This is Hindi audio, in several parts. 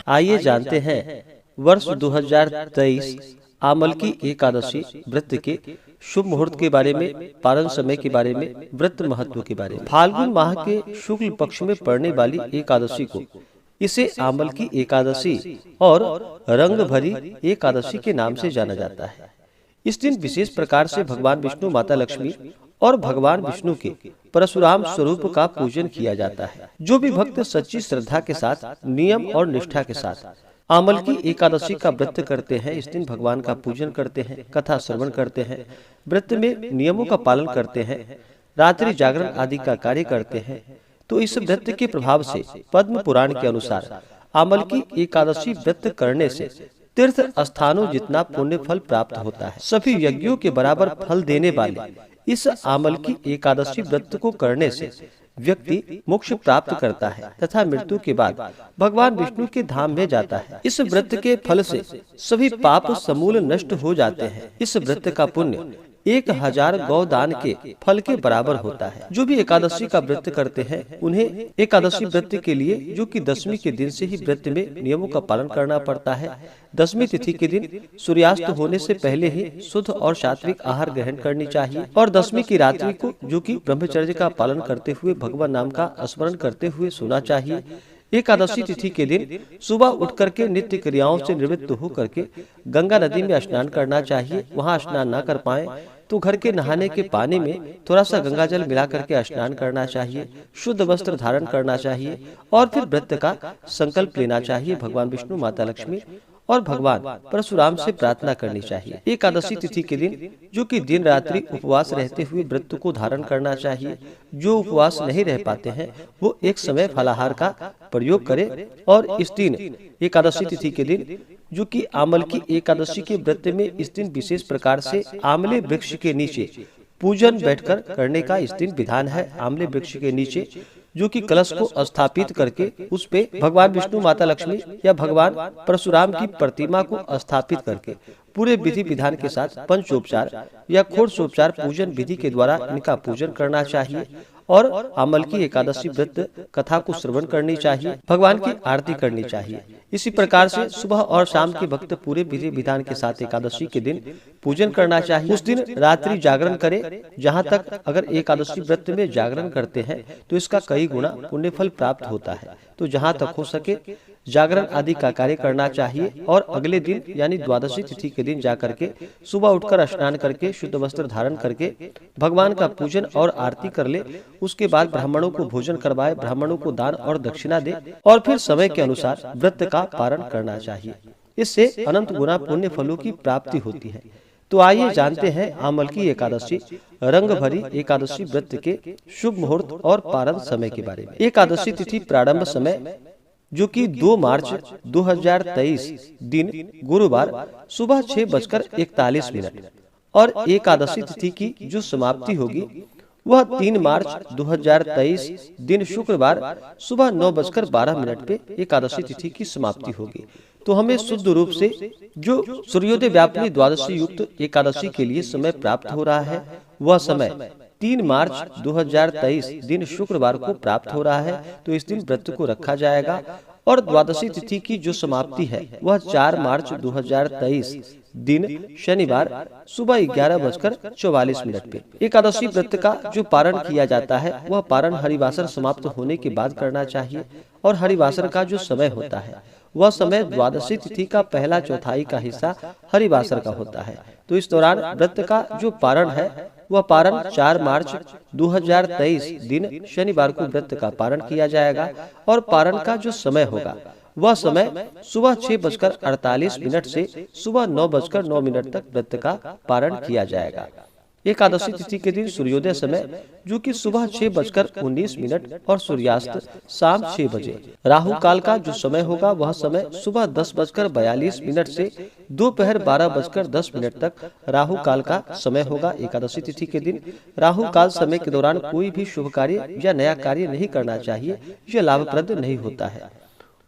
आइए जानते हैं वर्ष 2023 आमलकी एकादशी व्रत के शुभ मुहूर्त के बारे में, पारण समय के बारे में, व्रत महत्व के बारे में। फाल्गुन माह के शुक्ल पक्ष में पड़ने वाली एकादशी को इसे आमलकी एकादशी और रंग भरी एकादशी के नाम से जाना जाता है। इस दिन विशेष प्रकार से भगवान विष्णु, माता लक्ष्मी और भगवान विष्णु के परशुराम स्वरूप का पूजन किया जाता है। जो भी भक्त सच्ची श्रद्धा के साथ, नियम और निष्ठा के साथ आमलकी एकादशी का व्रत करते हैं, इस दिन भगवान का पूजन करते हैं, कथा श्रवण करते हैं, व्रत में नियमों का पालन करते हैं, रात्रि जागरण आदि का कार्य करते हैं, तो इस व्रत के प्रभाव से पद्म पुराण के अनुसार आमलकी एकादशी व्रत करने से तीर्थ स्थानों जितना पुण्य फल प्राप्त होता है। सभी यज्ञों के बराबर फल देने वाले इस आमलकी एकादशी व्रत को करने से व्यक्ति मोक्ष प्राप्त करता है तथा मृत्यु के बाद भगवान विष्णु के धाम में जाता है। इस व्रत के फल से सभी पाप समूल नष्ट हो जाते हैं। इस व्रत का पुण्य 1000 गौदान के फल के बराबर होता है। जो भी एकादशी का व्रत करते हैं उन्हें एकादशी व्रत के लिए, जो कि दशमी के दिन से ही व्रत में नियमों का पालन करना पड़ता है। दशमी तिथि के दिन सूर्यास्त होने से पहले ही शुद्ध और सात्विक आहार ग्रहण करनी चाहिए और दशमी की रात्रि को, जो कि ब्रह्मचर्य का पालन करते हुए भगवान नाम का स्मरण करते हुए सोना चाहिए। एकादशी तिथि के दिन सुबह उठ करके नित्य क्रियाओं से निवृत्त होकर के गंगा नदी में स्नान करना चाहिए। वहां स्नान न कर पाए तो घर के नहाने के पानी में थोड़ा सा गंगा जल मिला करके स्नान करना चाहिए। शुद्ध वस्त्र धारण करना चाहिए और फिर व्रत का संकल्प लेना चाहिए। भगवान विष्णु, माता लक्ष्मी और भगवान परशुराम से प्रार्थना करनी चाहिए। एकादशी तिथि के दिन, जो कि दिन रात्रि उपवास रहते हुए व्रत को धारण करना चाहिए। जो उपवास नहीं रह पाते हैं वो एक समय फलाहार का प्रयोग करें और इस दिन एकादशी तिथि के दिन, जो कि आमलकी एकादशी के व्रत में इस दिन विशेष प्रकार से आमले वृक्ष के नीचे पूजन बैठकर करने का इस दिन विधान है। आमले वृक्ष के नीचे, जो कि कलश को स्थापित करके उस पे भगवान विष्णु, माता लक्ष्मी या भगवान परशुराम की प्रतिमा को स्थापित करके पूरे विधि विधान के साथ पंचोपचार या षोडशोपचार पूजन विधि के द्वारा इनका पूजन करना चाहिए और आमलकी एकादशी व्रत कथा को श्रवण करनी चाहिए, भगवान की आरती करनी चाहिए। इसी प्रकार से सुबह और शाम के भक्त पूरे विधि विधान के साथ एकादशी के दिन पूजन करना चाहिए। उस दिन रात्रि जागरण करें। जहाँ तक अगर एकादशी व्रत में जागरण करते हैं तो इसका कई गुना पुण्य फल प्राप्त होता है। तो जहाँ तक हो सके जागरण आदि का कार्य करना चाहिए और अगले दिन यानी द्वादशी तिथि के दिन जाकर के सुबह उठकर स्नान करके शुद्ध वस्त्र धारण करके भगवान का पूजन और आरती कर ले। उसके बाद ब्राह्मणों को भोजन करवाए, ब्राह्मणों को दान और दक्षिणा दे और फिर समय के अनुसार व्रत का पारण करना चाहिए। इससे अनंत गुना पुण्य फलों की प्राप्ति होती है। तो आइए जानते हैं आमलकी एकादशी, रंग भरी एकादशी व्रत के शुभ मुहूर्त और पारण समय के बारे में। एकादशी तिथि प्रारंभ समय, जो कि 2 मार्च 2023 दिन गुरुवार सुबह 6:41 और एकादशी तिथि की जो समाप्ति होगी वह 3 मार्च 2023 दिन शुक्रवार सुबह 9:12 पे एकादशी तिथि की समाप्ति होगी। तो हमें शुद्ध रूप से जो सूर्योदय व्यापिनी द्वादशी युक्त एकादशी के लिए समय प्राप्त हो रहा है वह समय 3 मार्च 2023 दिन शुक्रवार को प्राप्त हो रहा है। तो इस दिन व्रत को रखा जाएगा और द्वादशी तिथि की जो समाप्ति है वह 4 मार्च 2023 दिन शनिवार सुबह 11:44 पे। एकादशी व्रत का जो पारण किया जाता है वह पारण हरिवासर समाप्त होने के बाद करना चाहिए और हरिवासर का जो समय होता है वह समय द्वादशी तिथि का पहला चौथाई का हिस्सा हरिवासर का होता है। तो इस दौरान व्रत का जो पारण है वह पारण 4 मार्च 2023 दिन शनिवार को व्रत का पारण किया जाएगा और पारण का जो समय होगा वह समय सुबह 6:48 से सुबह 9:09 तक व्रत का पारण किया जाएगा। एकादशी तिथि के दिन सूर्योदय समय, जो कि सुबह 6:19 और सूर्यास्त शाम 6 बजे। राहु काल का जो समय होगा वह समय सुबह 10:42 से दोपहर 12:10 तक राहु काल का समय होगा। एकादशी तिथि के दिन राहु काल समय के दौरान कोई भी शुभ कार्य या नया कार्य नहीं करना चाहिए, यह लाभप्रद नहीं होता है।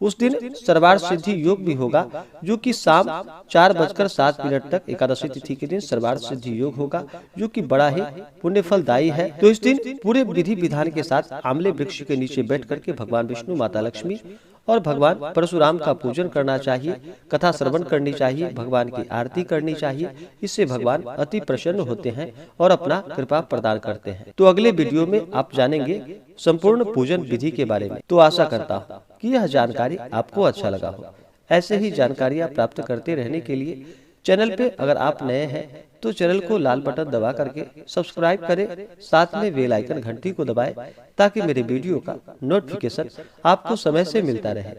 उस दिन सर्वार्थ सिद्धि योग भी होगा, जो कि शाम 4:07 तक एकादशी तिथि के दिन सर्वार्थ सिद्धि योग होगा, जो कि बड़ा ही पुण्य फलदायी है। तो इस दिन पूरे विधि विधान के साथ आमले वृक्ष के नीचे बैठ करके भगवान विष्णु, माता लक्ष्मी और भगवान परशुराम का पूजन करना चाहिए, कथा श्रवण करनी चाहिए, भगवान की आरती करनी चाहिए। इससे भगवान अति प्रसन्न होते हैं और अपना कृपा प्रदान करते हैं। तो अगले वीडियो में आप जानेंगे संपूर्ण पूजन विधि के बारे में। तो आशा करता हूँ कि यह जानकारी आपको अच्छा लगा हो। ऐसे ही जानकारियाँ प्राप्त करते रहने के लिए चैनल पे अगर आप नए हैं तो चैनल को लाल बटन दबा करके सब्सक्राइब करें, साथ में बेल आइकन घंटी को दबाएं ताकि मेरे वीडियो का नोटिफिकेशन आपको समय से मिलता रहे।